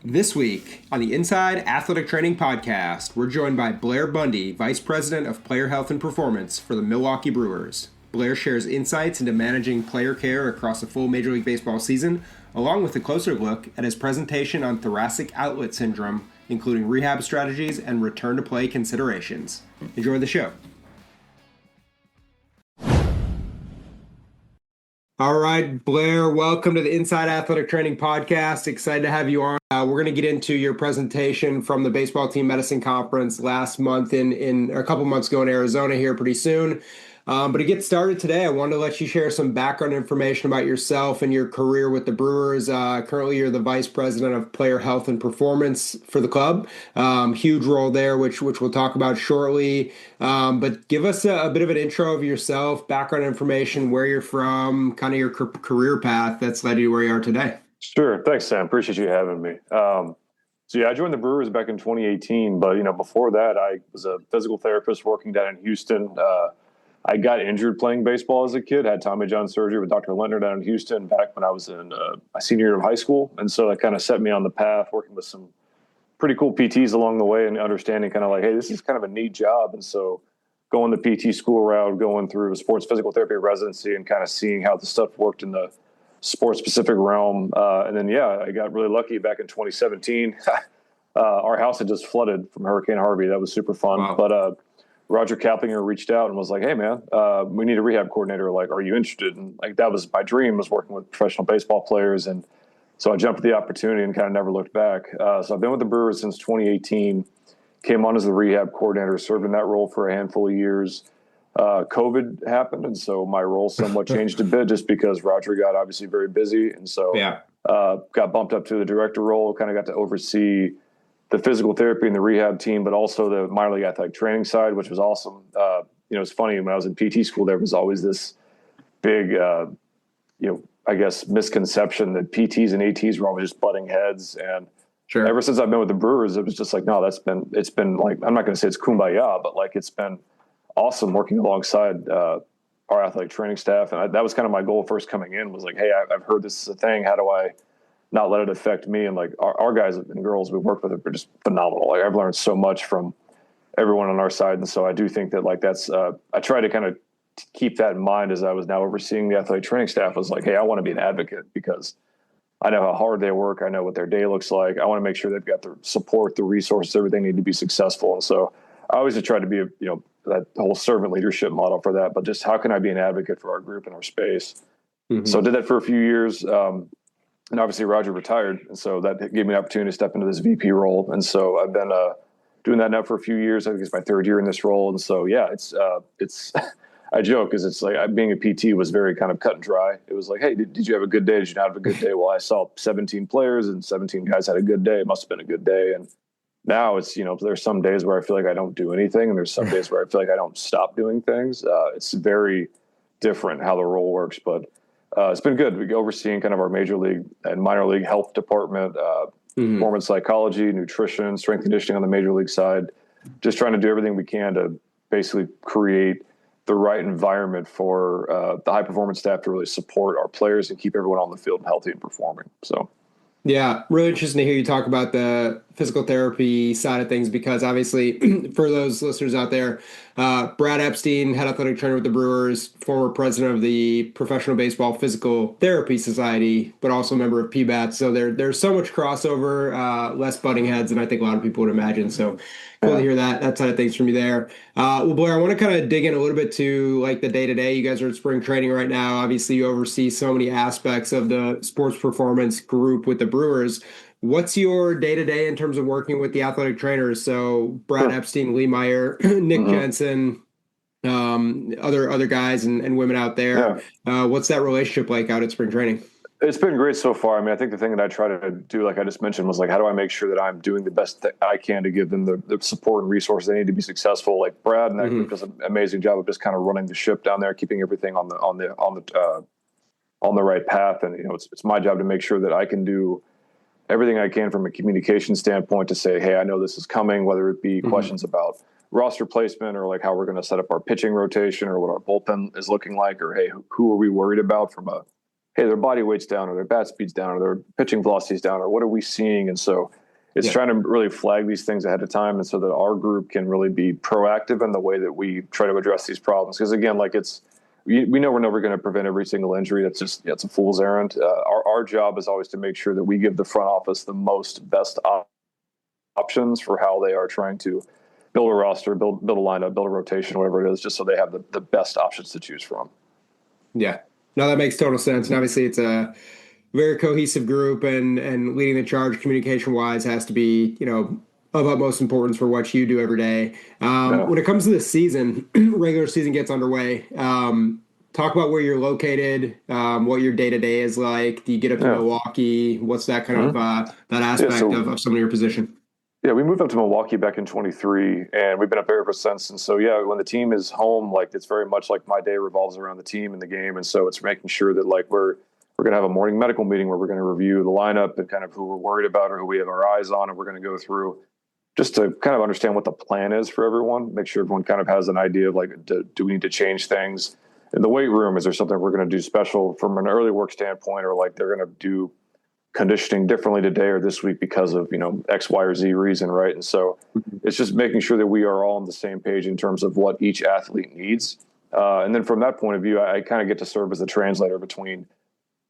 This week on the Inside Athletic Training Podcast, we're joined by Blair Bundy, Vice President of Player Health and Performance for the Milwaukee Brewers. Blair shares insights into managing player care across a full Major League Baseball season, along with a closer look at his presentation on thoracic outlet syndrome, including rehab strategies and return-to-play considerations. Enjoy the show. All right, Blair, welcome to the Inside Athletic Training Podcast. Excited to have you on. We're going to get into your presentation from the Baseball Team Medicine Conference last month in a couple months ago in Arizona here pretty soon. But to get started today, I wanted to let you share some background information about yourself and your career with the Brewers. Currently, you're the Vice President of Player Health and Performance for the club. Huge role there, which we'll talk about shortly. But give us a bit of an intro of yourself, background information, where you're from, kind of your career path that's led you to where you are today. Sure. Thanks, Sam. Appreciate you having me. I joined the Brewers back in 2018, but before that, I was a physical therapist working down in Houston. I got injured playing baseball as a kid, had Tommy John surgery with Dr. Lentner down in Houston back when I was in my senior year of high school. And so that kind of set me on the path, working with some pretty cool PTs along the way and understanding kind of like, hey, this is kind of a neat job. And so going the PT school route, going through a sports physical therapy residency and kind of seeing how the stuff worked in the sports specific realm. And then, I got really lucky back in 2017. Our house had just flooded from Hurricane Harvey. That was super fun. Wow. But Roger Kaplinger reached out and was like, hey, man, we need a rehab coordinator. Like, are you interested? And like, that was my dream, was working with professional baseball players. And so I jumped at the opportunity and kind of never looked back. So I've been with the Brewers since 2018, came on as the rehab coordinator, served in that role for a handful of years. COVID happened, and so my role somewhat changed a bit just because Roger got obviously very busy. And so got bumped up to the director role, kind of got to oversee the physical therapy and the rehab team, but also the minor league athletic training side, which was awesome. It's funny, when I was in PT school, there was always this big, I guess, misconception that PTs and ATs were always just butting heads. And ever since I've been with the Brewers, it was just like, no, it's been like, I'm not going to say it's kumbaya, but like, it's been awesome working alongside our athletic training staff. And that was kind of my goal first coming in, was like, hey, I've heard this is a thing. How do I not let it affect me? And like our guys and girls we work with are just phenomenal. Like, I've learned so much from everyone on our side. And so I do think that like that's, I try to kind of keep that in mind as I was now overseeing the athletic training staff. I was like, hey, I want to be an advocate because I know how hard they work. I know what their day looks like. I want to make sure they've got the support, the resources, everything they need to be successful. And so I always just try to be, that whole servant leadership model for that, but just how can I be an advocate for our group and our space? Mm-hmm. So I did that for a few years. And obviously Roger retired. And so that gave me an opportunity to step into this VP role. And so I've been doing that now for a few years. I think it's my third year in this role. And so, it's I joke because it's like being a PT was very kind of cut and dry. It was like, hey, did you have a good day? Did you not have a good day? Well, I saw 17 players and 17 guys had a good day. It must have been a good day. And now it's, there's some days where I feel like I don't do anything. And there's some days where I feel like I don't stop doing things. It's very different how the role works, but it's been good. We go overseeing kind of our major league and minor league health department, performance psychology, nutrition, strength conditioning on the major league side, just trying to do everything we can to basically create the right environment for the high performance staff to really support our players and keep everyone on the field healthy and performing. So. Yeah, really interesting to hear you talk about the physical therapy side of things, because obviously for those listeners out there, Brad Epstein, head athletic trainer with the Brewers, former president of the Professional Baseball Physical Therapy Society, but also a member of PBAT. So there's so much crossover, less butting heads than I think a lot of people would imagine. So cool to hear that side of things from you there. Well, Blair, I want to kind of dig in a little bit to like the day-to-day. You guys are at spring training right now. Obviously, you oversee so many aspects of the sports performance group with the Brewers. What's your day-to-day in terms of working with the athletic trainers? So Brad Epstein, Lee Meyer, Nick Jensen, other guys and women out there. Yeah. What's that relationship like out at spring training? It's been great so far. I mean, I think the thing that I try to do, like I just mentioned, was like, how do I make sure that I'm doing the best that I can to give them the support and resources they need to be successful? Like Brad and that group does an amazing job of just kind of running the ship down there, keeping everything on the right path. And it's my job to make sure that I can do everything I can from a communication standpoint to say, hey, I know this is coming, whether it be questions about roster placement or like how we're going to set up our pitching rotation or what our bullpen is looking like, or hey, who are we worried about from a hey, their body weight's down, or their bat speed's down, or their pitching velocity's down, or what are we seeing? And so it's trying to really flag these things ahead of time, and so that our group can really be proactive in the way that we try to address these problems. Because again, like we know we're never going to prevent every single injury. That's just, it's a fool's errand. Our job is always to make sure that we give the front office the best options for how they are trying to build a roster, build a lineup, build a rotation, whatever it is, just so they have the best options to choose from. Yeah, no, that makes total sense. And obviously it's a very cohesive group, and leading the charge communication wise has to be, of utmost importance for what you do every day. When it comes to the season, regular season gets underway. Talk about where you're located, what your day-to-day is like. Do you get up to Milwaukee? What's that kind of that aspect of some of your position? Yeah, we moved up to Milwaukee back in 23, and we've been up there ever since. And so, when the team is home, like, it's very much like my day revolves around the team and the game. And so it's making sure that, like, we're going to have a morning medical meeting where we're going to review the lineup and kind of who we're worried about or who we have our eyes on, and we're going to go through just to kind of understand what the plan is for everyone, make sure everyone kind of has an idea of, like, do we need to change things in the weight room? Is there something we're going to do special from an early work standpoint, or like they're going to do conditioning differently today or this week because of, X, Y, or Z reason, right? And so it's just making sure that we are all on the same page in terms of what each athlete needs. And then from that point of view, I kind of get to serve as the translator between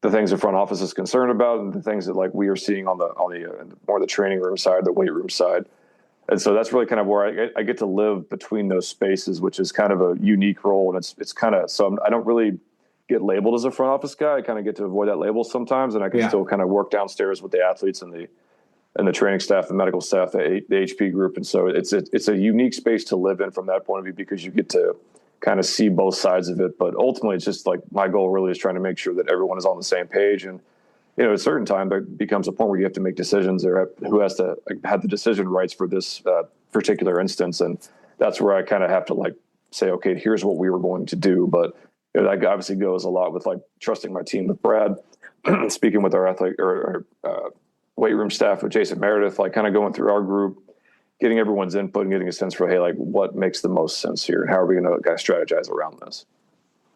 the things the front office is concerned about and the things that, like, we are seeing on the more the training room side, the weight room side. And so that's really kind of where I get to live between those spaces, which is kind of a unique role. And it's kind of, so I don't really get labeled as a front office guy. I kind of get to avoid that label sometimes, and I can still kind of work downstairs with the athletes and the training staff, the medical staff, the HP group. And so it's a unique space to live in from that point of view, because you get to kind of see both sides of it. But ultimately, it's just like my goal really is trying to make sure that everyone is on the same page. And, at a certain time, there becomes a point where you have to make decisions, or who has to have the decision rights for this particular instance. And that's where I kind of have to, like, say, okay, here's what we were going to do. But that obviously goes a lot with, like, trusting my team with Brad, speaking with our athletic or weight room staff with Jason Meredith, like, kind of going through our group, getting everyone's input and getting a sense for, hey, like, what makes the most sense here, and how are we going to kind of strategize around this?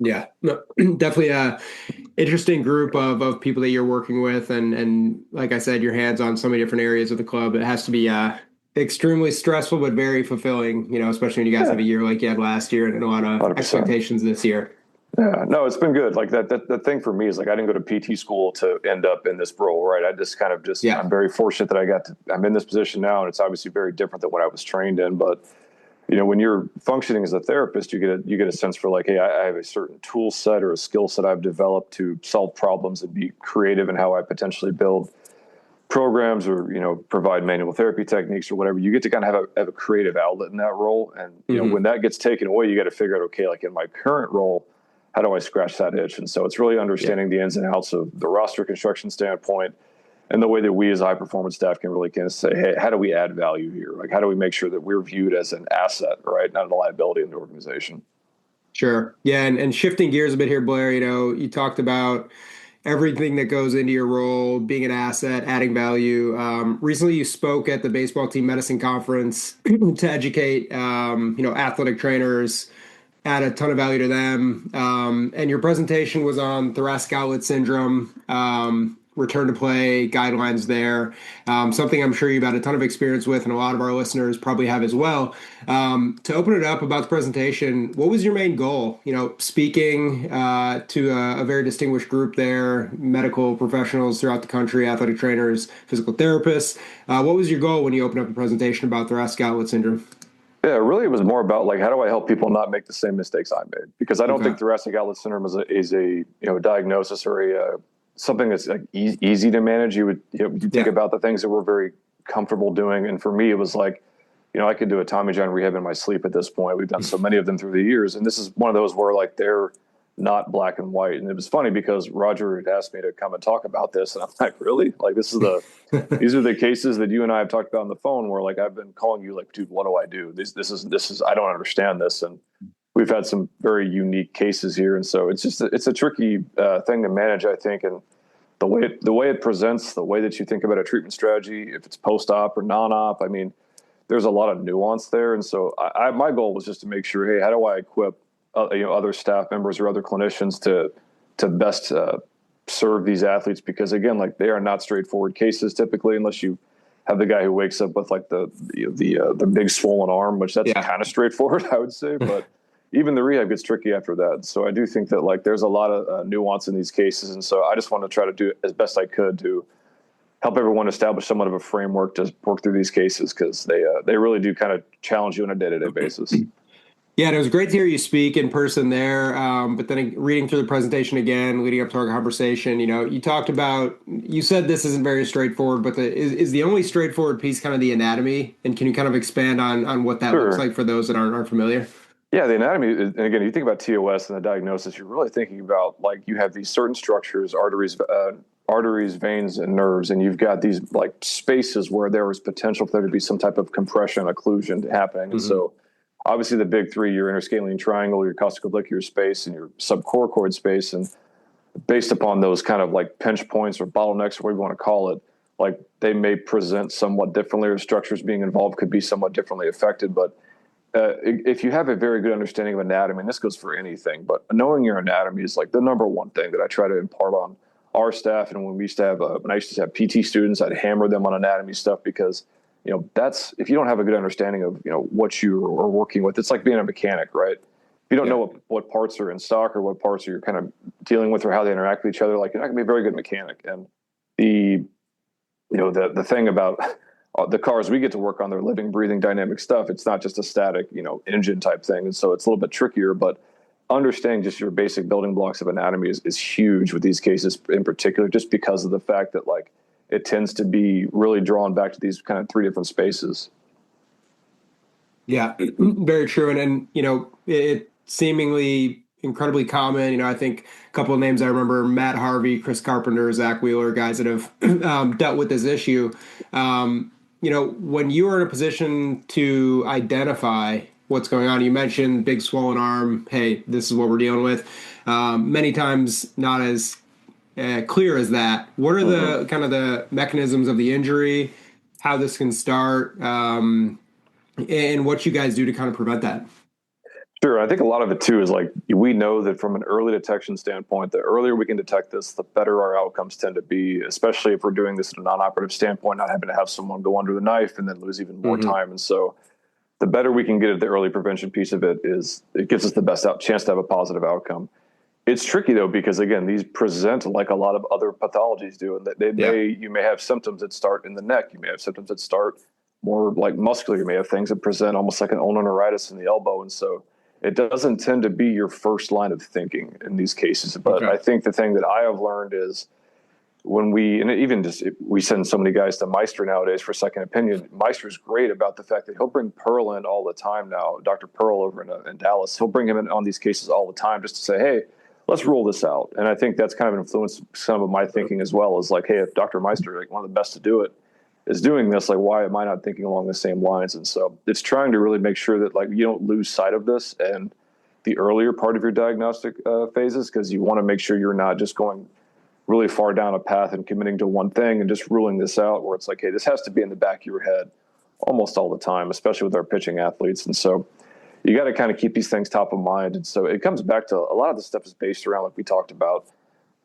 Yeah, no, definitely a interesting group of people that you're working with, and like I said, your hands on so many different areas of the club. It has to be extremely stressful, but very fulfilling. Especially when you guys have a year like you had last year, and a lot of 100%. Expectations this year. Yeah, no, it's been good. Like that thing for me is, like, I didn't go to PT school to end up in this role, right? I just kind of I'm very fortunate that I'm in this position now, and it's obviously very different than what I was trained in. But, when you're functioning as a therapist, you get a sense for, like, hey, I have a certain tool set or a skill set I've developed to solve problems and be creative in how I potentially build programs or, provide manual therapy techniques or whatever. You get to kind of have a creative outlet in that role. And, when that gets taken away, you got to figure out, okay, like, in my current role, how do I scratch that itch? And so it's really understanding the ins and outs of the roster construction standpoint, and the way that we as high performance staff can really kind of say, hey, how do we add value here? Like, how do we make sure that we're viewed as an asset, right? Not a liability in the organization. Sure. Yeah. And shifting gears a bit here, Blair, you talked about everything that goes into your role, being an asset, adding value. Recently you spoke at the baseball team medicine conference to educate, athletic trainers, add a ton of value to them. And your presentation was on thoracic outlet syndrome, return to play guidelines there. Something I'm sure you've had a ton of experience with, and a lot of our listeners probably have as well. To open it up about the presentation, what was your main goal? Speaking to a very distinguished group there, medical professionals throughout the country, athletic trainers, physical therapists. What was your goal when you opened up a presentation about thoracic outlet syndrome? Yeah, really, it was more about, like, how do I help people not make the same mistakes I made? Because I don't think thoracic outlet syndrome is a diagnosis or something that's, like, easy to manage. You think about the things that we're very comfortable doing, and for me, it was like, I could do a Tommy John rehab in my sleep at this point. We've done so many of them through the years, and this is one of those where, like, they're not black and white. And it was funny because Roger had asked me to come and talk about this, and I'm like, really? Like, these are the cases that you and I have talked about on the phone where, like, I've been calling you, like, dude, what do I do? This is I don't understand this. And we've had some very unique cases here. And so it's a tricky thing to manage, I think. And the way it presents, the way that you think about a treatment strategy, if it's post-op or non-op, I mean, there's a lot of nuance there. And so my goal was just to make sure, hey, how do I equip other staff members or other clinicians to best serve these athletes, because again, like they are not straightforward cases typically, unless you have the guy who wakes up with like the big swollen arm, which that's kind of straightforward, I would say. But even the rehab gets tricky after that. So I do think that like there's a lot of nuance in these cases. And so I just want to try to do as best I could to help everyone establish somewhat of a framework to work through these cases, because they really do kind of challenge you on a day-to-day basis. Yeah, and it was great to hear you speak in person there. But then reading through the presentation again, leading up to our conversation, you talked about, you said this isn't very straightforward, but is the only straightforward piece kind of the anatomy? And can you kind of expand on what that looks like for those that aren't familiar? Yeah, the anatomy, and again, you think about TOS and the diagnosis, you're really thinking about like you have these certain structures, arteries, veins, and nerves, and you've got these like spaces where there is potential for there to be some type of compression, occlusion happening. And so obviously the big three, your interscalene triangle, your costoclavicular space, and your subcoracoid space. And based upon those kind of like pinch points or bottlenecks, or whatever you want to call it, like they may present somewhat differently, or structures being involved could be somewhat differently affected. But if you have a very good understanding of anatomy, and this goes for anything, but knowing your anatomy is like the number one thing that I try to impart on our staff. And when we used to have, when I used to have PT students, I'd hammer them on anatomy stuff, because that's, if you don't have a good understanding of, what you are working with, it's like being a mechanic, right? If you don't know what parts are in stock, or what parts you're kind of dealing with, or how they interact with each other, like you're not gonna be a very good mechanic. And the thing about the cars we get to work on, they're living, breathing, dynamic stuff. It's not just a static, engine type thing. And so it's a little bit trickier, but understanding just your basic building blocks of anatomy is huge with these cases in particular, just because of the fact that like, it tends to be really drawn back to these kind of three different spaces. Yeah, very true. And it seemingly incredibly common. I think a couple of names I remember: Matt Harvey, Chris Carpenter, Zach Wheeler, guys that have dealt with this issue. When you are in a position to identify what's going on, you mentioned big swollen arm. Hey, this is what we're dealing with. Many times not as clear as that. What are the kind of the mechanisms of the injury, how this can start, and what you guys do to kind of prevent that? Sure. I think a lot of it too is like, we know that from an early detection standpoint, the earlier we can detect this, the better our outcomes tend to be, especially if we're doing this at a non-operative standpoint, not having to have someone go under the knife and then lose even more time. And so the better we can get at the early prevention piece of it, is it gives us the best chance to have a positive outcome. It's tricky though, because again, these present like a lot of other pathologies do, and you may have symptoms that start in the neck. You may have symptoms that start more like muscular. You may have things that present almost like an ulnar neuritis in the elbow. And so it doesn't tend to be your first line of thinking in these cases. But I think the thing that I have learned is when we send so many guys to Meister nowadays for second opinion. Meister's great about the fact that he'll bring Pearl in all the time now. Dr. Pearl over in Dallas, he'll bring him in on these cases all the time just to say, hey, let's roll this out. And I think that's kind of influenced some of my thinking as well, is like, hey, if Dr. Meister, like one of the best to do it, is doing this, like, why am I not thinking along the same lines? And so it's trying to really make sure that like you don't lose sight of this and the earlier part of your diagnostic phases, because you want to make sure you're not just going really far down a path and committing to one thing and just ruling this out, where it's like, hey, this has to be in the back of your head almost all the time, especially with our pitching athletes. And so you got to kind of keep these things top of mind. And so it comes back to a lot of the stuff is based around, like we talked about,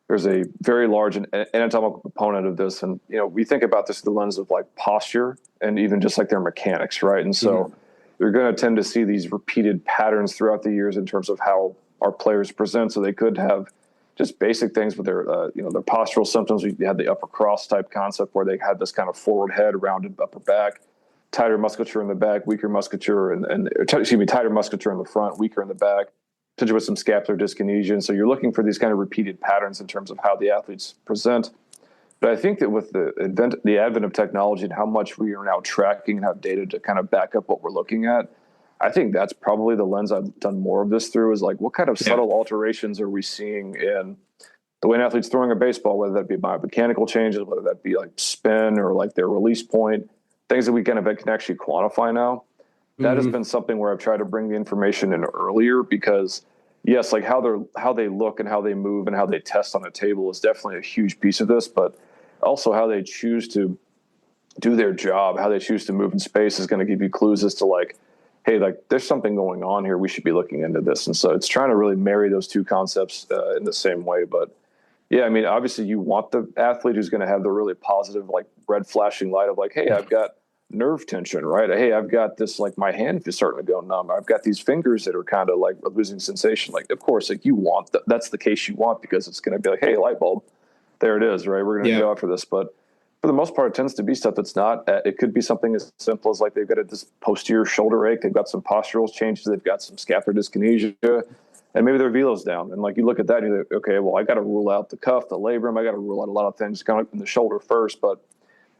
there's a very large anatomical component of this. And, we think about this through the lens of like posture and even just like their mechanics, right? And so you're going to tend to see these repeated patterns throughout the years in terms of how our players present. So they could have just basic things with their, their postural symptoms. We had the upper cross type concept where they had this kind of forward head, rounded upper back, tighter musculature in the back, weaker musculature, tighter musculature in the front, weaker in the back, potentially with some scapular dyskinesia. And so you're looking for these kind of repeated patterns in terms of how the athletes present. But I think that with the advent of technology and how much we are now tracking and have data to kind of back up what we're looking at, I think that's probably the lens I've done more of this through, is like, what kind of subtle alterations are we seeing in the way an athlete's throwing a baseball, whether that be biomechanical changes, whether that be like spin or like their release point, things that we kind of can actually quantify now. That has been something where I've tried to bring the information in earlier, because yes, like how they look and how they move and how they test on a table is definitely a huge piece of this, but also how they choose to do their job, how they choose to move in space is going to give you clues as to like, hey, like there's something going on here. We should be looking into this. And so it's trying to really marry those two concepts in the same way. But Yeah, I mean, obviously you want the athlete who's going to have the really positive, like red flashing light of like, hey, I've got nerve tension, right? Hey, I've got this, like my hand is starting to go numb. I've got these fingers that are kind of like losing sensation. Like, of course, like you want that's the case you want because it's going to be like, hey, light bulb, there it is, right? We're going to Yeah. go after this. But for the most part, it tends to be stuff that's not, it could be something as simple as like they've got this posterior shoulder ache. They've got some postural changes. They've got some scapular dyskinesia. And maybe their velo's down. And like you look at that and you're like, okay, well, I got to rule out the cuff, the labrum. I got to rule out a lot of things kind of in the shoulder first. But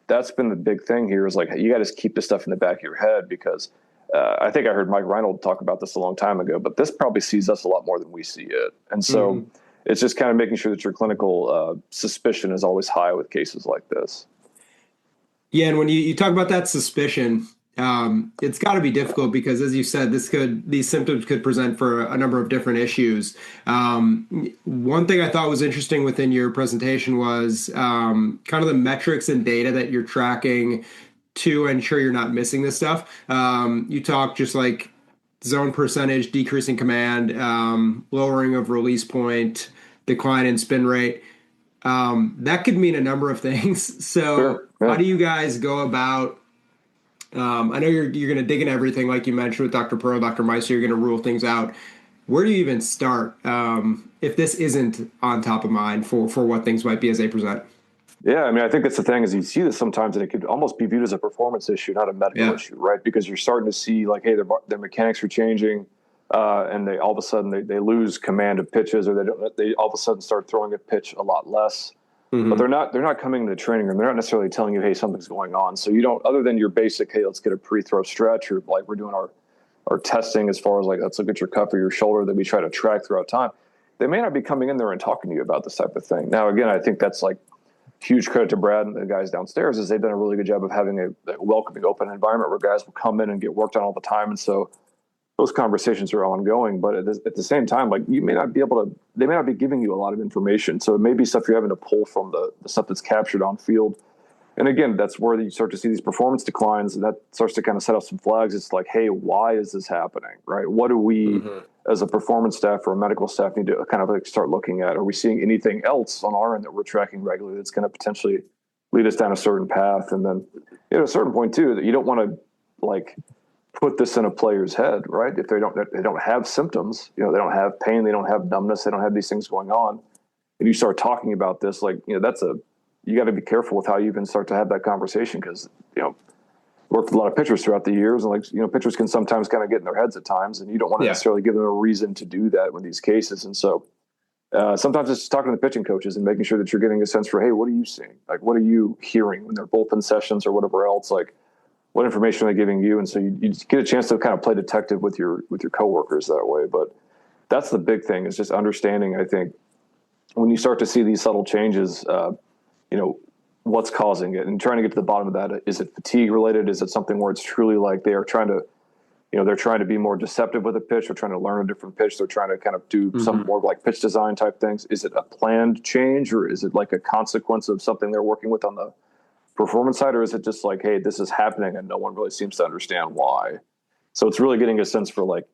that's been the big thing here is like, you got to keep this stuff in the back of your head because I think I heard Mike Reinold talk about this a long time ago, but this probably sees us a lot more than we see it. And so it's just kind of making sure that your clinical suspicion is always high with cases like this. Yeah, and when you talk about that suspicion, it's got to be difficult because, as you said, these symptoms could present for a number of different issues. One thing I thought was interesting within your presentation was kind of the metrics and data that you're tracking to ensure you're not missing this stuff. You talk just like zone percentage, decreasing command, lowering of release point, decline in spin rate. That could mean a number of things. So Sure, yeah. how do you guys go about, I know you're going to dig in everything, like you mentioned with Dr. Pearl, Dr. Meister, you're going to rule things out. Where do you even start if this isn't on top of mind for what things might be as they present? Yeah, I mean, I think that's the thing is you see this sometimes and it could almost be viewed as a performance issue, not a medical issue, right? Because you're starting to see like, hey, their mechanics are changing and they all of a sudden they lose command of pitches or they all of a sudden start throwing a pitch a lot less. But they're not coming to the training room. They're not necessarily telling you, hey, something's going on. So you don't, other than your basic, hey, let's get a pre-throw stretch or like we're doing our testing as far as like, let's look at your cuff or your shoulder that we try to track throughout time. They may not be coming in there and talking to you about this type of thing. Now, again, I think that's like huge credit to Brad and the guys downstairs is they've done a really good job of having a welcoming, open environment where guys will come in and get worked on all the time. And so those conversations are ongoing, but at the same time, like they may not be giving you a lot of information. So it may be stuff you're having to pull from the stuff that's captured on field. And again, that's where you start to see these performance declines and that starts to kind of set up some flags. It's like, hey, why is this happening? Right? What do we as a performance staff or a medical staff need to kind of like start looking at? Are we seeing anything else on our end that we're tracking regularly that's going to potentially lead us down a certain path? And then at a certain point too, that you don't want to like put this in a player's head, right? If they don't have symptoms, they don't have pain, they don't have numbness, they don't have these things going on. And you start talking about this, like, you got to be careful with how you even start to have that conversation because, worked with a lot of pitchers throughout the years and like, pitchers can sometimes kind of get in their heads at times and you don't want to necessarily give them a reason to do that with these cases. And so sometimes it's just talking to the pitching coaches and making sure that you're getting a sense for, hey, what are you seeing? Like, what are you hearing when they're bullpen sessions or whatever else? Like, what information are they giving you? And so you get a chance to kind of play detective with your coworkers that way. But that's the big thing is just understanding, I think, when you start to see these subtle changes, what's causing it and trying to get to the bottom of that. Is it fatigue related? Is it something where it's truly like they are trying to, they're trying to be more deceptive with a pitch. They're trying to learn a different pitch. They're trying to kind of do some more like pitch design type things. Is it a planned change or is it like a consequence of something they're working with on the performance side, or is it just like, hey, this is happening and no one really seems to understand why? So it's really getting a sense for like,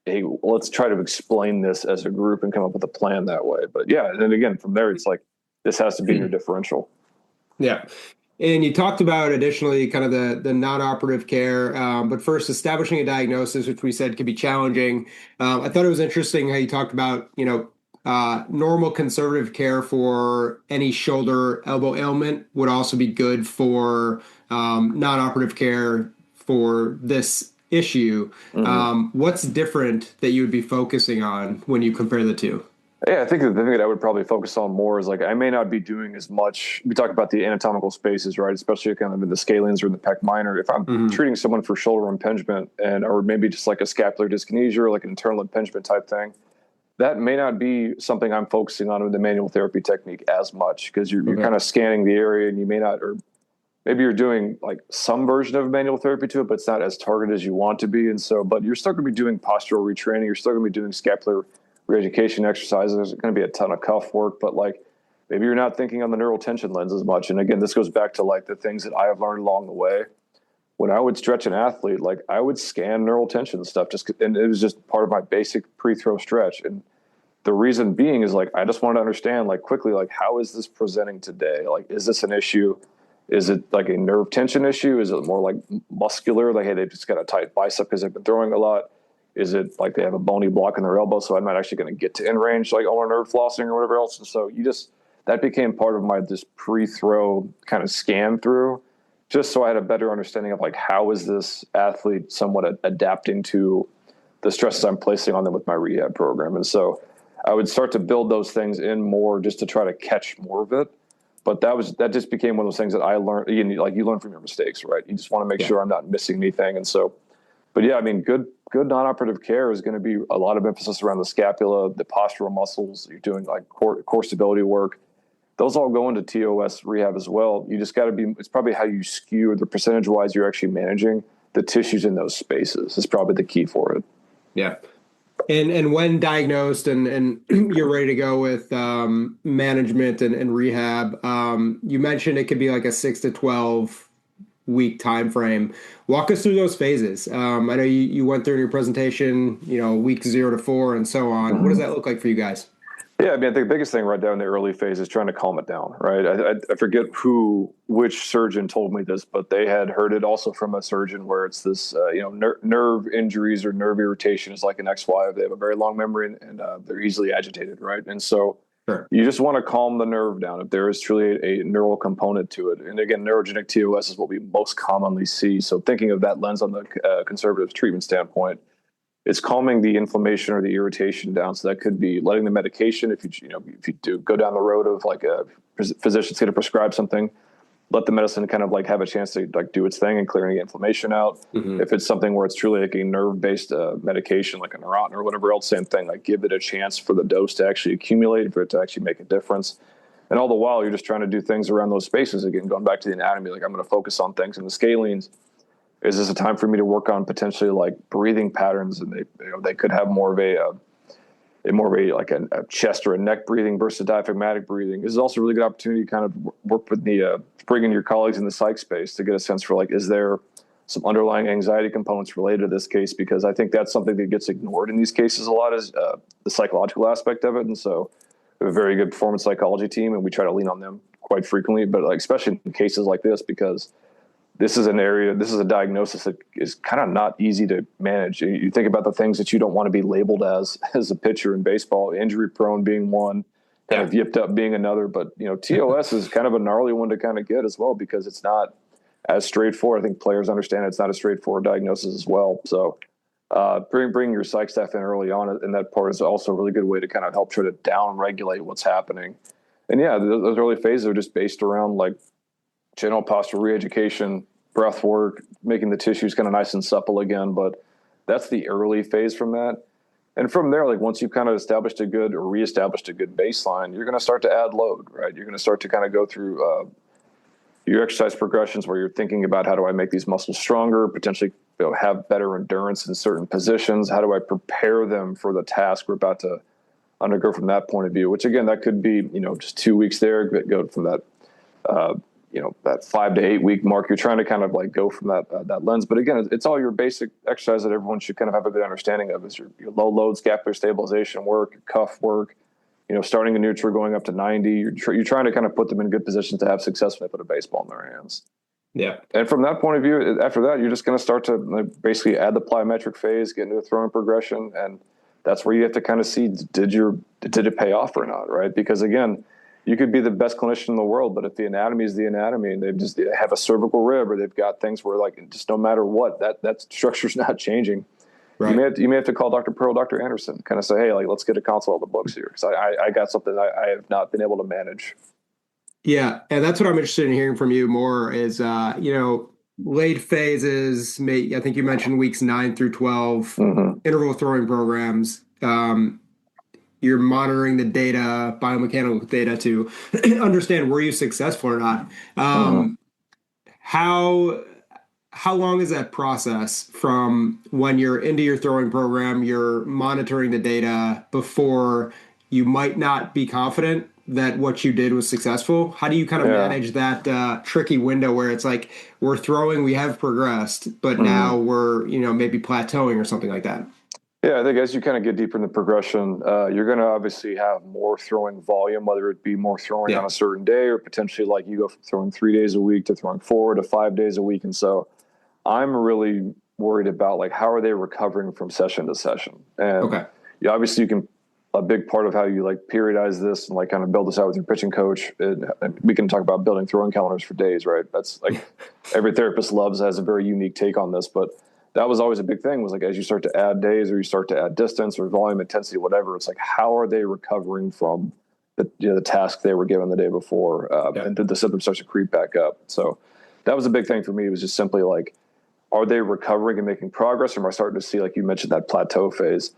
hey, let's try to explain this as a group and come up with a plan that way. But yeah, and then again, from there, it's like, this has to be your differential. Yeah. And you talked about additionally kind of the non-operative care, but first establishing a diagnosis, which we said could be challenging. I thought it was interesting how you talked about, normal conservative care for any shoulder elbow ailment would also be good for non-operative care for this issue. What's different that you would be focusing on when you compare the two? Yeah, I think the thing that I would probably focus on more is like I may not be doing as much. We talk about the anatomical spaces, right? Especially kind of in the scalenes or in the pec minor. If I'm treating someone for shoulder impingement or maybe just like a scapular dyskinesia or like an internal impingement type thing, that may not be something I'm focusing on with the manual therapy technique as much because you're kind of scanning the area and you may not, or maybe you're doing like some version of manual therapy to it, but it's not as targeted as you want to be. And so, but you're still going to be doing postural retraining. You're still going to be doing scapular re-education exercises. There's going to be a ton of cuff work, but like maybe you're not thinking on the neural tension lens as much. And again, this goes back to like the things that I have learned along the way. When I would stretch an athlete, like I would scan neural tension stuff and it was just part of my basic pre-throw stretch. And the reason being is like, I just wanted to understand like quickly, like, how is this presenting today? Like, is this an issue? Is it like a nerve tension issue? Is it more like muscular? Like, hey, they've just got a tight bicep because they've been throwing a lot. Is it like they have a bony block in their elbow, so I'm not actually going to get to in range, like ulnar nerve flossing or whatever else? And so that became part of my this pre-throw kind of scan through, just so I had a better understanding of like, how is this athlete somewhat adapting to the stresses I'm placing on them with my rehab program. And so I would start to build those things in more just to try to catch more of it. But that just became one of those things that I learned, like you learn from your mistakes, right? You just want to make sure I'm not missing anything. And so, but yeah, I mean, good non-operative care is going to be a lot of emphasis around the scapula, the postural muscles. You're doing like core stability work. Those all go into TOS rehab as well. You just got to it's probably how you skew the percentage wise you're actually managing the tissues in those spaces is probably the key for it. Yeah. And when diagnosed and you're ready to go with management and rehab, you mentioned it could be like a 6 to 12 week time frame. Walk us through those phases. I know you went through in your presentation, week 0 to 4 and so on. Mm-hmm. What does that look like for you guys? Yeah, I mean, I think the biggest thing right down in the early phase is trying to calm it down, right? I forget which surgeon told me this, but they had heard it also from a surgeon where it's this, nerve injuries or nerve irritation is like an XY. They have a very long memory and they're easily agitated, right? And so you just want to calm the nerve down if there is truly a neural component to it. And again, neurogenic TOS is what we most commonly see. So thinking of that lens on the conservative treatment standpoint, it's calming the inflammation or the irritation down. So that could be letting the medication, if you do go down the road of like a physician's going to prescribe something, let the medicine kind of like have a chance to like do its thing and clearing the inflammation out. Mm-hmm. If it's something where it's truly like a nerve-based medication, like a Neurontin or whatever else, same thing, like give it a chance for the dose to actually accumulate, for it to actually make a difference. And all the while you're just trying to do things around those spaces. Again, going back to the anatomy, like I'm going to focus on things in the scalenes. Is this a time for me to work on potentially like breathing patterns, and they could have more of a chest or a neck breathing versus diaphragmatic breathing. This is also a really good opportunity to kind of work with bring in your colleagues in the psych space to get a sense for like, is there some underlying anxiety components related to this case? Because I think that's something that gets ignored in these cases a lot, is the psychological aspect of it. And so we have a very good performance psychology team, and we try to lean on them quite frequently, but like especially in cases like this, because this is a diagnosis that is kind of not easy to manage. You think about the things that you don't want to be labeled as a pitcher in baseball, injury prone being one, kind of yipped up being another. But, TOS is kind of a gnarly one to kind of get as well, because it's not as straightforward. I think players understand it's not a straightforward diagnosis as well. So bring your psych staff in early on, and that part is also a really good way to kind of help try to down regulate what's happening. And yeah, those early phases are just based around like general postural re-education, breath work, making the tissues kind of nice and supple again. But that's the early phase from that. And from there, like once you've kind of reestablished a good baseline, you're going to start to add load, right? You're going to start to kind of go through your exercise progressions where you're thinking about, how do I make these muscles stronger, potentially have better endurance in certain positions? How do I prepare them for the task we're about to undergo from that point of view? Which again, that could be, just 2 weeks there, go from that, that 5 to 8 week mark. You're trying to kind of like go from that lens. But again, it's all your basic exercise that everyone should kind of have a good understanding of, is your low load scapular stabilization work, your cuff work, starting in neutral, going up to 90. You're trying to kind of put them in good positions to have success when they put a baseball in their hands. Yeah. And from that point of view, after that, you're just going to start to basically add the plyometric phase, get into a throwing progression. And that's where you have to kind of see, did it pay off or not, right? Because again, you could be the best clinician in the world, but if the anatomy is the anatomy and they have a cervical rib, or they've got things where like, just no matter what, that structure's not changing. Right. You may have to call Dr. Pearl, Dr. Anderson, kind of say, hey, like, let's get a consult of the books here, because I got something I have not been able to manage. Yeah, and that's what I'm interested in hearing from you more is, late phases, I think you mentioned weeks 9 through 12, interval throwing programs. You're monitoring the data, biomechanical data, to understand were you successful or not. How long is that process from when you're into your throwing program, you're monitoring the data before you might not be confident that what you did was successful? How do you kind of manage that tricky window where it's like, we're throwing, we have progressed, but now we're, maybe plateauing or something like that? Yeah, I think as you kind of get deeper in the progression, you're going to obviously have more throwing volume, whether it be more throwing on Yeah. a certain day or potentially like you go from throwing 3 days a week to throwing 4 to 5 days a week. And so I'm really worried about like how are they recovering from session to session. And Okay. obviously you can a big part of how you like periodize this and like kind of build this out with your pitching coach. And we can talk about building throwing calendars for days, right? That's like every therapist has a very unique take on this, but that was always a big thing was like, as you start to add days or you start to add distance or volume, intensity, whatever, it's like, how are they recovering from the task they were given the day before? Yeah. And the symptoms start to creep back up. So that was a big thing for me. It was just simply like, are they recovering and making progress? Or am I starting to see, like you mentioned, that plateau phase?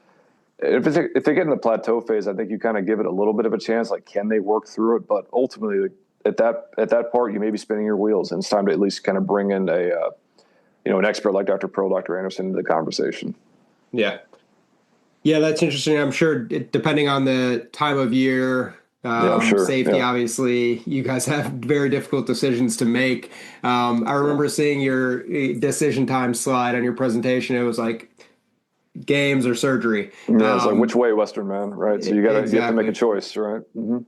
If they get in the plateau phase, I think you kind of give it a little bit of a chance. Like, can they work through it? But ultimately, like, at that part, you may be spinning your wheels, and it's time to at least kind of bring in an expert like Dr. Pearl, Dr. Anderson into the conversation. Yeah. Yeah, that's interesting. I'm sure depending on the time of year, Yeah, I'm sure. safety, Yeah. obviously, you guys have very difficult decisions to make. I remember seeing your decision time slide on your presentation. It was like games or surgery. Yeah, it's like which way, Western man, right? So you have to make a Exactly. choice, right? Mm-hmm.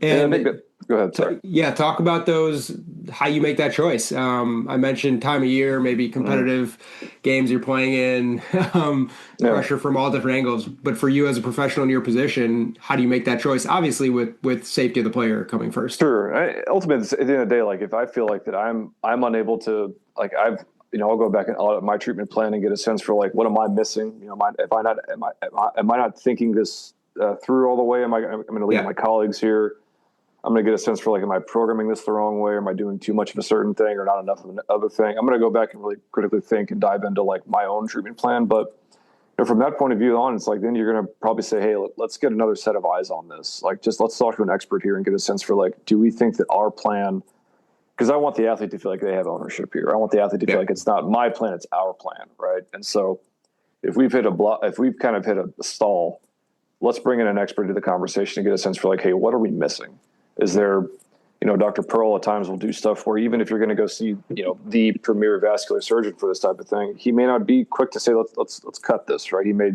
And I think And that. Go ahead. Sorry. yeah, talk about those, how you make that choice. I mentioned time of year, maybe Mm-hmm. competitive games you're playing in, Yeah. pressure from all different angles. But for you as a professional in your position, how do you make that choice? Obviously, with safety of the player coming first. Sure. Ultimately, at the end of the day, like if I feel like that I'm unable to, like I'll go back and audit my treatment plan and get a sense for like what am I missing? Am I not thinking this through all the way? I'm going to lead Yeah. my colleagues here. I'm going to get a sense for like, am I programming this the wrong way? Am I doing too much of a certain thing or not enough of another thing? I'm going to go back and really critically think and dive into like my own treatment plan. But from that point of view on, it's like, then you're going to probably say, hey, let's get another set of eyes on this. Like, just let's talk to an expert here and get a sense for like, do we think that our plan, because I want the athlete to feel like they have ownership here. I want the athlete to feel like it's not my plan, it's our plan. Right. And so if we've kind of hit a stall, let's bring in an expert to the conversation and get a sense for like, hey, what are we missing? Is there, Dr. Pearl at times will do stuff where even if you're going to go see, the premier vascular surgeon for this type of thing, he may not be quick to say, let's cut this, right? He may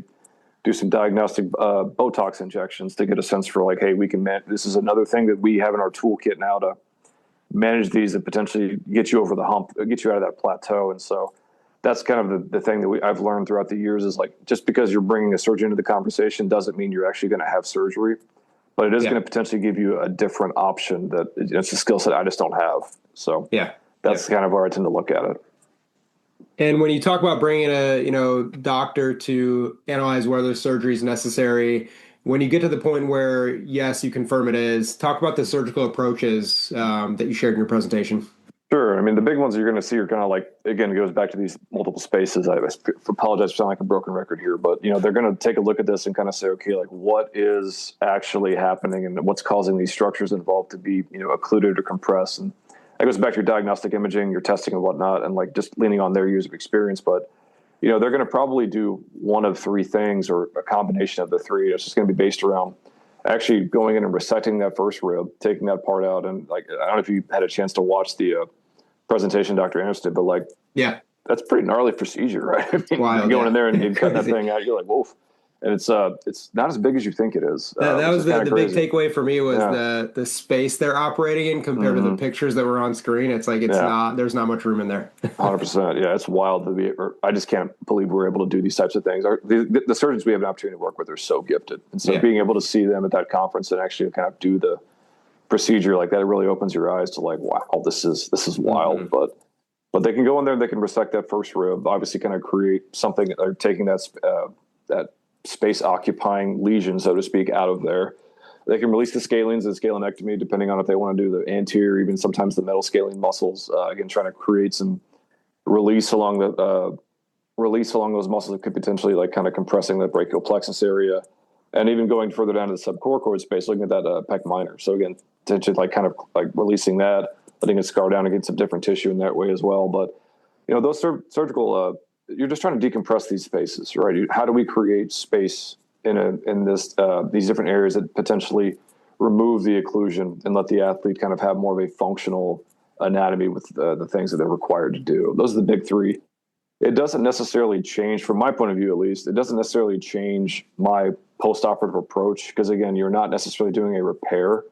do some diagnostic Botox injections to get a sense for like, hey, this is another thing that we have in our toolkit now to manage these and potentially get you over the hump, get you out of that plateau. And so that's kind of the thing that I've learned throughout the years is like, just because you're bringing a surgeon into the conversation doesn't mean you're actually going to have surgery, but it is going to potentially give you a different option that it's a skill set I just don't have. So that's kind of where I tend to look at it. And when you talk about bringing a doctor to analyze whether surgery is necessary, when you get to the point where yes, you confirm it is, talk about the surgical approaches that you shared in your presentation. Sure. I mean, the big ones you're going to see are kind of like, again, it goes back to these multiple spaces. I apologize for sounding like a broken record here, but they're going to take a look at this and kind of say, okay, like what is actually happening and what's causing these structures involved to be, occluded or compressed. And that goes back to your diagnostic imaging, your testing and whatnot, and like just leaning on their years of experience. But, they're going to probably do one of three things or a combination of the three. It's just going to be based around actually going in and resecting that first rib, taking that part out. And like, I don't know if you had a chance to watch the presentation Dr. Anderson did, but like, that's pretty gnarly procedure, right? I mean, you're going in there and cutting that thing out. You're like, whoa. And it's not as big as you think it is. That was the big takeaway for me was the space they're operating in compared to the pictures that were on screen. It's like there's not much room in there. 100%. Yeah, it's wild to be. I just can't believe we're able to do these types of things. The surgeons we have an opportunity to work with are so gifted, and so being able to see them at that conference and actually kind of do the procedure like that, it really opens your eyes to like, wow, this is wild. But they can go in there, they can resect that first rib, obviously kind of create something, or taking that space occupying lesion, so to speak, out of there. They can release the scalenes and scalenectomy, depending on if they want to do the anterior, even sometimes the metal scalene muscles. Again, trying to create some release along those muscles that could potentially like kind of compressing the brachial plexus area, and even going further down to the subcoracoid space, looking at that pec minor. So again, to like kind of like releasing that, letting it scar down and get some different tissue in that way as well. But those surgical, you're just trying to decompress these spaces, right? How do we create space in these different areas that potentially remove the occlusion and let the athlete kind of have more of a functional anatomy with the things that they're required to do? Those are the big three. it doesn't necessarily change, from my point of view at least, it doesn't necessarily change my post-operative approach, because again, you're not necessarily doing a repair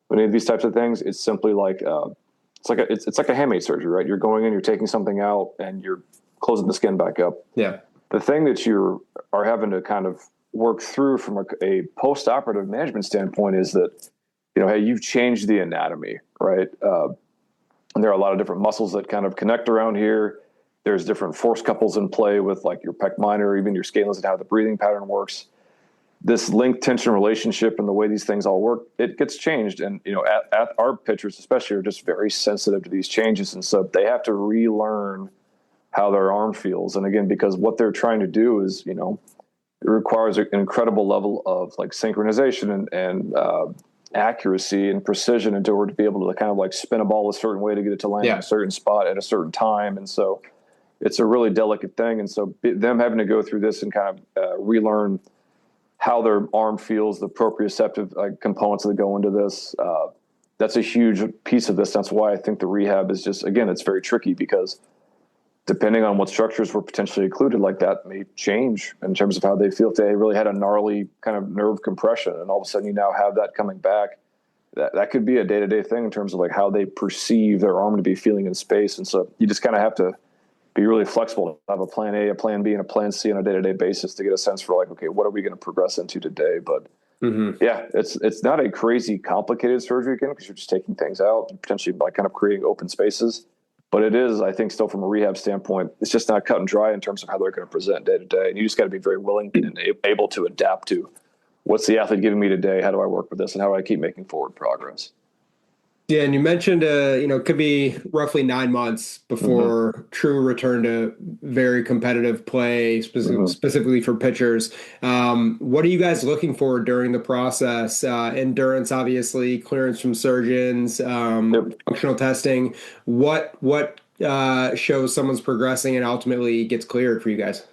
with any of these types of things. It's simply like it's like a handmade surgery, right? You're going in, you're taking something out, and you're closing the skin back up. Yeah. The thing that you are having to kind of work through from a post-operative management standpoint is that, hey, you've changed the anatomy, right? And there are a lot of different muscles that kind of connect around here. There's different force couples in play with like your pec minor, even your scalens, and how the breathing pattern works. This link tension relationship and the way these things all work, it gets changed. And, at our pitchers especially are just very sensitive to these changes. And so they have to relearn how their arm feels. And again, because what they're trying to do is, it requires an incredible level of like synchronization and accuracy and precision in order to be able to kind of like spin a ball a certain way to get it to land in a certain spot at a certain time. And so it's a really delicate thing. And so them having to go through this and kind of relearn how their arm feels, the proprioceptive components that go into this, that's a huge piece of this. That's why I think the rehab is just, again, it's very tricky, because depending on what structures were potentially included, like that may change in terms of how they feel. If they really had a gnarly kind of nerve compression and all of a sudden you now have that coming back, that could be a day-to-day thing in terms of like how they perceive their arm to be feeling in space. And so you just kind of have to be really flexible to have a plan A, a plan B, and a plan C on a day-to-day basis to get a sense for like, okay, what are we going to progress into today? But yeah, it's not a crazy complicated surgery again, because you're just taking things out and potentially like kind of creating open spaces. But it is, I think, still from a rehab standpoint, it's just not cut and dry in terms of how they're going to present day to day. And you just got to be very willing and able to adapt to what's the athlete giving me today? How do I work with this? And how do I keep making forward progress? Yeah, and you mentioned, it could be roughly 9 months before true return to very competitive play, specifically for pitchers. What are you guys looking for during the process? Endurance, obviously, clearance from surgeons, functional testing. What shows someone's progressing and ultimately gets cleared for you guys?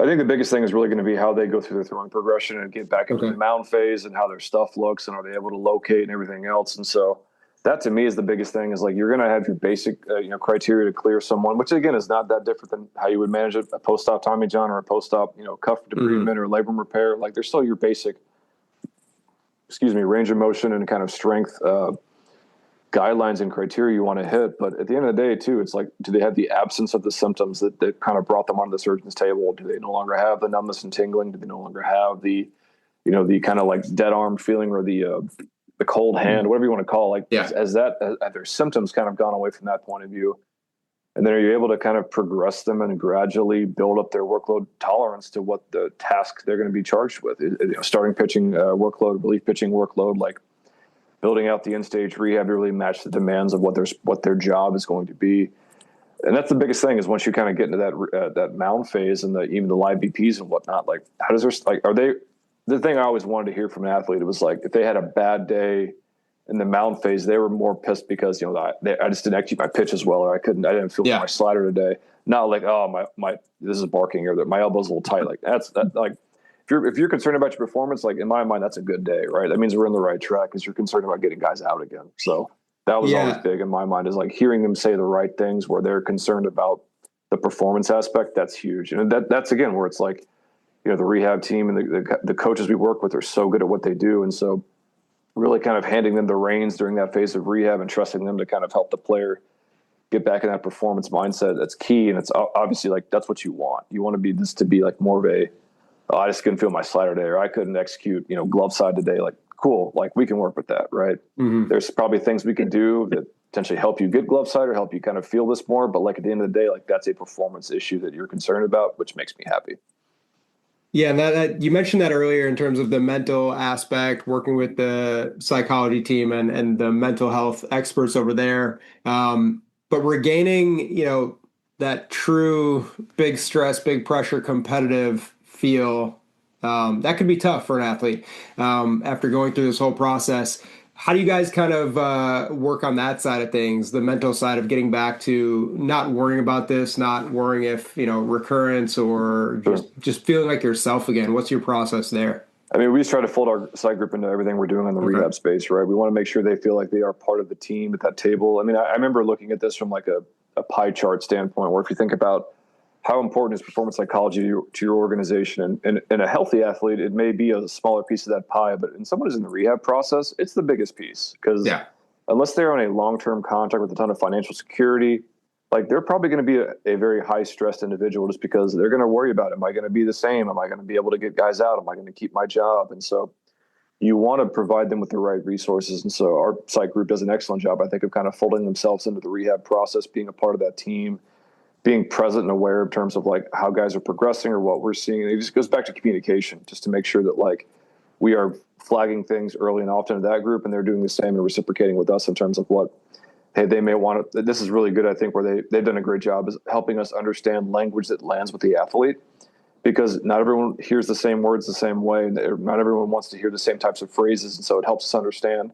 I think the biggest thing is really going to be how they go through their throwing progression and get back into the mound phase, and how their stuff looks, and are they able to locate and everything else. And so that to me is the biggest thing, is like you're going to have your basic criteria to clear someone, which again is not that different than how you would manage a post-op Tommy John or a post-op cuff debridement or labrum repair. Like there's still your basic range of motion and kind of strength guidelines and criteria you want to hit. But at the end of the day too, it's like, do they have the absence of the symptoms that kind of brought them onto the surgeon's table? Do they no longer have the numbness and tingling? Do they no longer have the the kind of like dead arm feeling, or the cold hand, whatever you want to call it, like as their symptoms kind of gone away from that point of view. And then are you able to kind of progress them and gradually build up their workload tolerance to what the task they're going to be charged with? Starting pitching workload, relief pitching workload, like building out the end stage rehab to really match the demands of what their job is going to be. And that's the biggest thing, is once you kind of get into that mound phase and even the live BPs and whatnot, like how does the thing I always wanted to hear from an athlete, it was like, if they had a bad day in the mound phase, they were more pissed because, I just didn't execute my pitch as well, or I didn't feel my slider today. Not like, oh, my this is barking here, that my elbow's a little tight. Like like, if you're concerned about your performance, like in my mind, that's a good day, right? That means we're in the right track, because you're concerned about getting guys out again. So that was always big in my mind, is like hearing them say the right things where they're concerned about the performance aspect. That's huge. And that's again, where it's like, the rehab team and the coaches we work with are so good at what they do. And so really kind of handing them the reins during that phase of rehab and trusting them to kind of help the player get back in that performance mindset, that's key. And it's obviously like, that's what you want. You want to be like more of I just couldn't feel my slider today, or I couldn't execute, glove side today. Like, cool. Like we can work with that. Right. There's probably things we can do that potentially help you get glove side or help you kind of feel this more. But like at the end of the day, like that's a performance issue that you're concerned about, which makes me happy. Yeah, and that you mentioned that earlier in terms of the mental aspect, working with the psychology team and the mental health experts over there. But regaining, that true big stress, big pressure, competitive feel, that could be tough for an athlete after going through this whole process. How do you guys kind of work on that side of things, the mental side of getting back to not worrying about this, not worrying if, recurrence, or just feeling like yourself again? What's your process there? I mean, we just try to fold our side group into everything we're doing on the rehab space, right? We want to make sure they feel like they are part of the team at that table. I mean, I remember looking at this from like a pie chart standpoint, where if you think about how important is performance psychology to your organization? And in a healthy athlete, it may be a smaller piece of that pie, but in someone who's in the rehab process, it's the biggest piece, because unless they're on a long-term contract with a ton of financial security, like they're probably going to be a very high-stressed individual, just because they're going to worry about, am I going to be the same? Am I going to be able to get guys out? Am I going to keep my job? And so you want to provide them with the right resources. And so our psych group does an excellent job, I think, of kind of folding themselves into the rehab process, being a part of that team, being present and aware in terms of like how guys are progressing or what we're seeing. And it just goes back to communication, just to make sure that like we are flagging things early and often in that group, and they're doing the same and reciprocating with us in terms of what, hey, they may want to. This is really good, I think, where they've done a great job is helping us understand language that lands with the athlete, because not everyone hears the same words the same way, and not everyone wants to hear the same types of phrases. And so it helps us understand,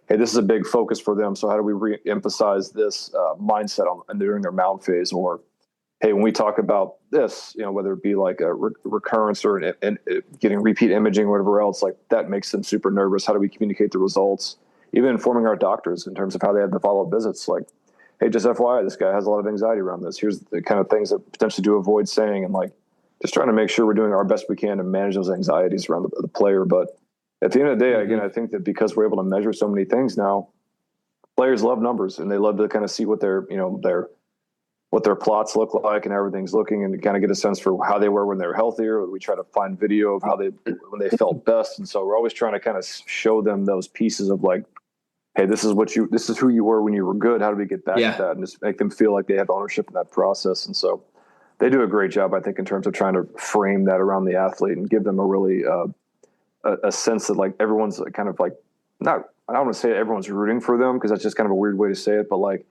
hey, this is a big focus for them, so how do we re-emphasize this mindset during their mound phase? Or, hey, when we talk about this, whether it be like a recurrence or getting repeat imaging or whatever else, like that makes them super nervous. How do we communicate the results? Even informing our doctors in terms of how they have the follow-up visits, like, hey, just FYI, this guy has a lot of anxiety around this. Here's the kind of things that potentially do avoid saying, and like just trying to make sure we're doing our best we can to manage those anxieties around the player. But at the end of the day, again, I think that because we're able to measure so many things now, players love numbers, and they love to kind of see what what their plots look like and how everything's looking, and to kind of get a sense for how they were when they were healthier. We try to find video of when they felt best. And so we're always trying to kind of show them those pieces of like, hey, this is who you were when you were good. How do we get back to that? And just make them feel like they have ownership in that process. And so they do a great job, I think, in terms of trying to frame that around the athlete and give them a really, a sense that like everyone's kind of like, I don't want to say everyone's rooting for them, because that's just kind of a weird way to say it, but like,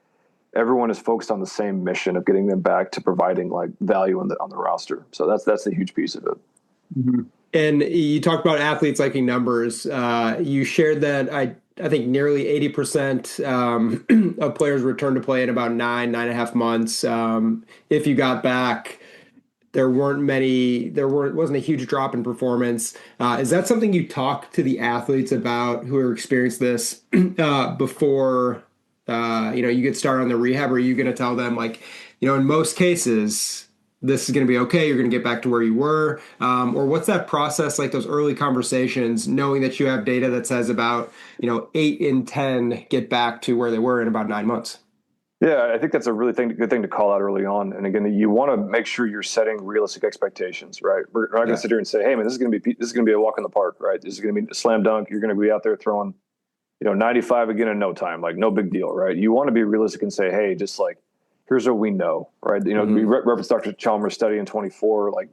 everyone is focused on the same mission of getting them back to providing like value on the roster. So that's a huge piece of it. Mm-hmm. And you talked about athletes liking numbers. You shared that I think nearly 80% of players return to play in about 9.5 months. If you got back, wasn't a huge drop in performance. Is that something you talk to the athletes about who are experienced this before you get started on the rehab? Or are you going to tell them like, in most cases, this is going to be okay, you're going to get back to where you were? Or what's that process like, those early conversations, knowing that you have data that says about, 8 in 10 get back to where they were in about 9 months? Yeah, I think that's a really good thing to call out early on. And again, you want to make sure you're setting realistic expectations, right? We're not going to sit here and say, hey man, this is going to be a walk in the park, right? This is going to be a slam dunk. You're going to be out there throwing 95 again in no time, like no big deal, right? You want to be realistic and say, hey, just like, here's what we know, right? We referenced Dr. Chalmers' study in 24, like,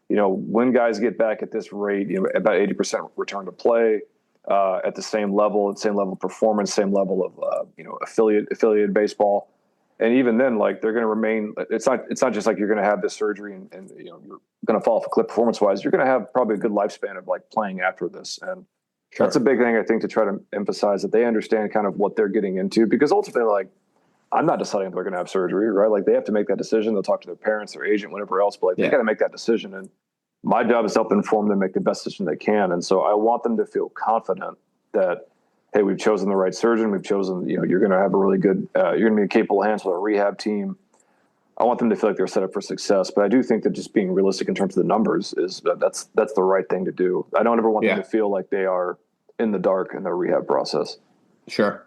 when guys get back at this rate, about 80% return to play at the same level of performance, same level of, affiliated baseball. And even then, like, they're going to remain, it's not just like you're going to have this surgery and you're going to fall off a cliff performance wise. You're going to have probably a good lifespan of like playing after this. And sure, that's a big thing, I think, to try to emphasize, that they understand kind of what they're getting into, because ultimately, like, I'm not deciding if they're going to have surgery, right? Like, they have to make that decision. They'll talk to their parents, their agent, whatever else, but like, they got to make that decision. And my job is to help inform them, make the best decision they can. And so I want them to feel confident that, hey, we've chosen the right surgeon. We've chosen, you're going to have a really good, you're going to be in capable hands with a rehab team. I want them to feel like they're set up for success. But I do think that just being realistic in terms of the numbers that's the right thing to do. I don't ever want them to feel like they are in the dark in their rehab process. Sure.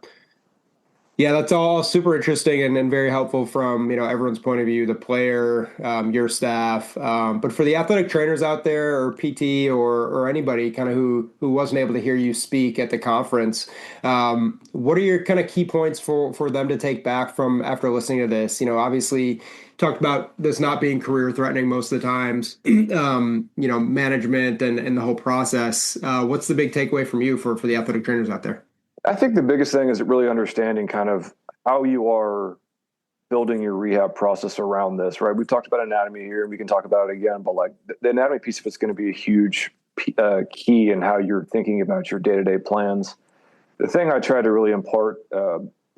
Yeah, that's all super interesting and very helpful from, everyone's point of view, the player, your staff. But for the athletic trainers out there, or PT or anybody kind of who wasn't able to hear you speak at the conference, what are your kind of key points for them to take back from after listening to this? Obviously talked about this not being career threatening most of the times, management and the whole process. What's the big takeaway from you for the athletic trainers out there? I think the biggest thing is really understanding kind of how you are building your rehab process around this, right? We've talked about anatomy here, and we can talk about it again, but like the anatomy piece of it's going to be a huge key in how you're thinking about your day-to-day plans. The thing I tried to really impart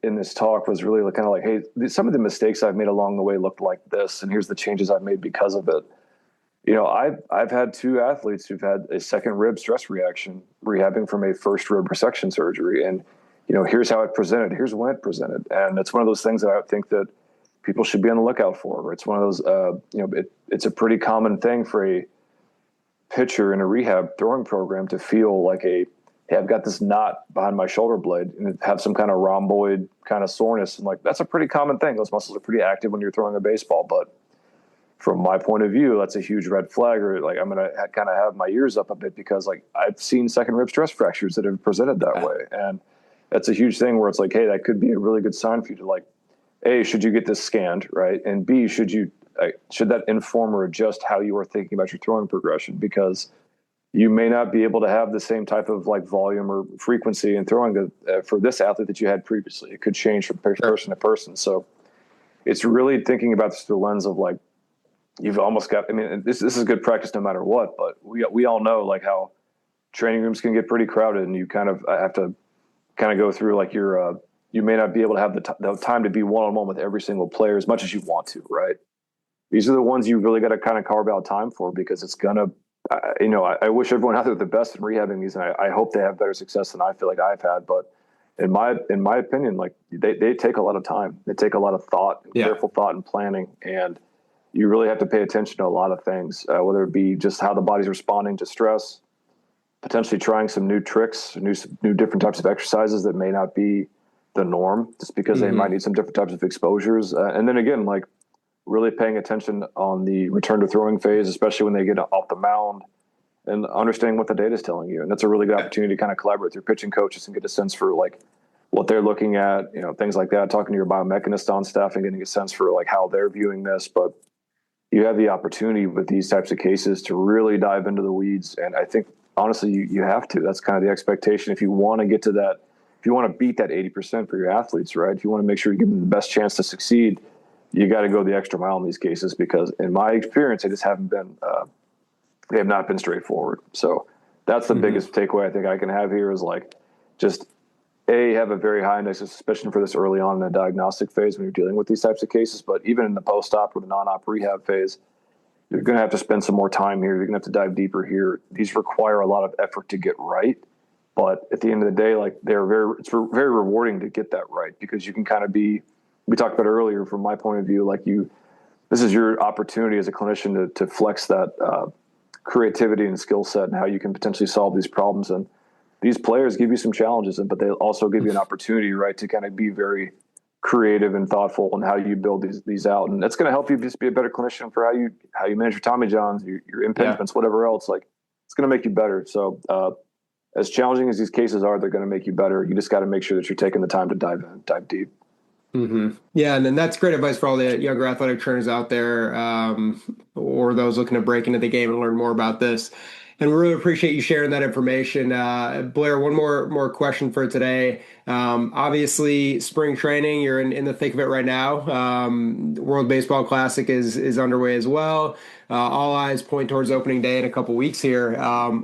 in this talk was really kind of like, hey, some of the mistakes I've made along the way looked like this, and here's the changes I've made because of it. I've had 2 athletes who've had a second rib stress reaction rehabbing from a first rib resection surgery. And, here's how it presented. Here's when it presented. And it's one of those things that I think that people should be on the lookout for. It's one of those, it's a pretty common thing for a pitcher in a rehab throwing program to feel like hey, I've got this knot behind my shoulder blade and have some kind of rhomboid kind of soreness. And like, that's a pretty common thing. Those muscles are pretty active when you're throwing a baseball. But from my point of view, that's a huge red flag, or like, I'm going to kind of have my ears up a bit because like I've seen second rib stress fractures that have presented that way. And that's a huge thing where it's like, hey, that could be a really good sign for you to like, A, should you get this scanned, right? And B, should that inform or adjust how you are thinking about your throwing progression? Because you may not be able to have the same type of like volume or frequency in throwing for this athlete that you had previously. It could change from person to person. So it's really thinking about this through the lens of like, you've almost got, I mean, this is good practice no matter what, but we all know like how training rooms can get pretty crowded and you kind of have to kind of go through like you may not be able to have the time to be one-on-one with every single player as much as you want to, right? These are the ones you really got to kind of carve out time for because it's going to, I wish everyone out there the best in rehabbing these, and I hope they have better success than I feel like I've had. But in my opinion, like they take a lot of time. They take a lot of thought, careful thought and planning, and you really have to pay attention to a lot of things, whether it be just how the body's responding to stress, potentially trying some new tricks, new different types of exercises that may not be the norm, just because they might need some different types of exposures, and then again, like, really paying attention on the return to throwing phase, especially when they get off the mound, and understanding what the data is telling you. And that's a really good opportunity to kind of collaborate with your pitching coaches and get a sense for like what they're looking at, things like that, talking to your biomechanist on staff and getting a sense for like how they're viewing this. But you have the opportunity with these types of cases to really dive into the weeds. And I think honestly, you have to, that's kind of the expectation. If you want to get to that, if you want to beat that 80% for your athletes, right? If you want to make sure you give them the best chance to succeed, you got to go the extra mile in these cases because in my experience, they just haven't been, they have not been straightforward. So that's the biggest takeaway I think I can have here is like, just have a very high index of suspicion for this early on in the diagnostic phase when you're dealing with these types of cases. But even in the post-op or the non-op rehab phase, you're going to have to spend some more time here. You're going to have to dive deeper here. These require a lot of effort to get right. But at the end of the day, like it's very rewarding to get that right because you can kind of we talked about earlier from my point of view, like this is your opportunity as a clinician to flex that creativity and skill set and how you can potentially solve these problems. And these players give you some challenges, but they also give you an opportunity, right, to kind of be very creative and thoughtful on how you build these out. And that's going to help you just be a better clinician for how you manage your Tommy Johns, your impingements, whatever else. Like it's going to make you better. So as challenging as these cases are, they're going to make you better. You just got to make sure that you're taking the time to dive deep. Yeah, and then that's great advice for all the younger athletic trainers out there, or those looking to break into the game and learn more about this. And we really appreciate you sharing that information. Blair, one more question for today. Obviously, spring training, you're in the thick of it right now. World Baseball Classic is underway as well. All eyes point towards opening day in a couple weeks here.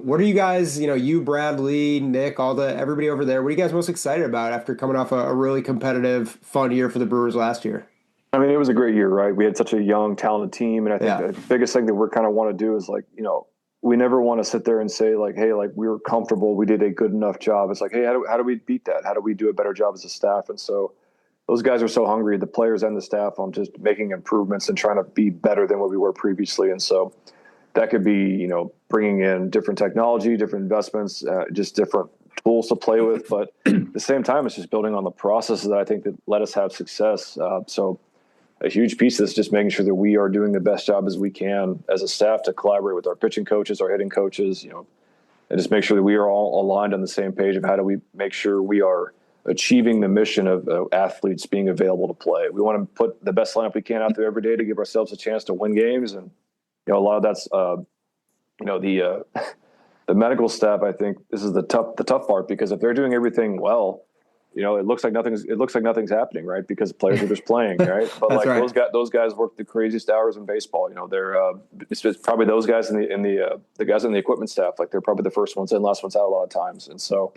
What are you guys, you, Brad, Lee, Nick, everybody over there, what are you guys most excited about after coming off a really competitive, fun year for the Brewers last year? I mean, it was a great year, right? We had such a young, talented team. And I think the biggest thing that we're kind of want to do is like, we never want to sit there and say like, hey, like we were comfortable, we did a good enough job. It's like, hey, how do we beat that? How do we do a better job as a staff? And so those guys are so hungry, the players and the staff, on just making improvements and trying to be better than what we were previously. And so that could be, bringing in different technology, different investments, just different tools to play with. But at the same time, it's just building on the processes that I think that let us have success. So a huge piece of this is just making sure that we are doing the best job as we can as a staff to collaborate with our pitching coaches, our hitting coaches, and just make sure that we are all aligned on the same page of how do we make sure we are achieving the mission of athletes being available to play. We want to put the best lineup we can out there every day to give ourselves a chance to win games. And, a lot of that's, the medical staff, I think this is the tough part, because if they're doing everything well, it looks like nothing's happening, right? Because players are just playing, right? But like right. those guys work the craziest hours in baseball. They're it's probably those guys in the guys in the equipment staff. Like they're probably the first ones in, last ones out a lot of times, and so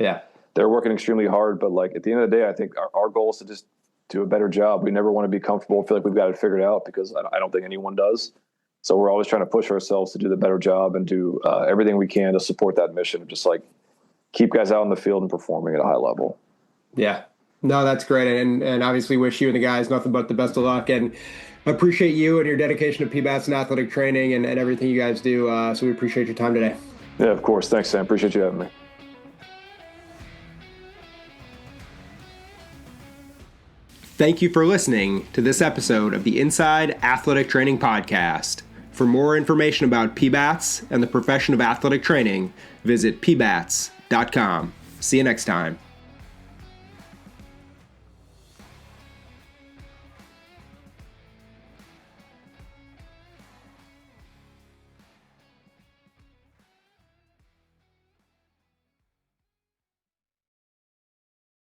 they're working extremely hard. But like at the end of the day, I think our goal is to just do a better job. We never want to be comfortable, feel like we've got it figured out, because I don't think anyone does. So we're always trying to push ourselves to do the better job and do everything we can to support that mission of just like keep guys out in the field and performing at a high level. Yeah. No, that's great. And obviously wish you and the guys nothing but the best of luck, and appreciate you and your dedication to PBATS and athletic training and everything you guys do. So we appreciate your time today. Yeah, of course. Thanks, Sam. Appreciate you having me. Thank you for listening to this episode of the Inside Athletic Training Podcast. For more information about PBATS and the profession of athletic training, visit pbats.com. See you next time.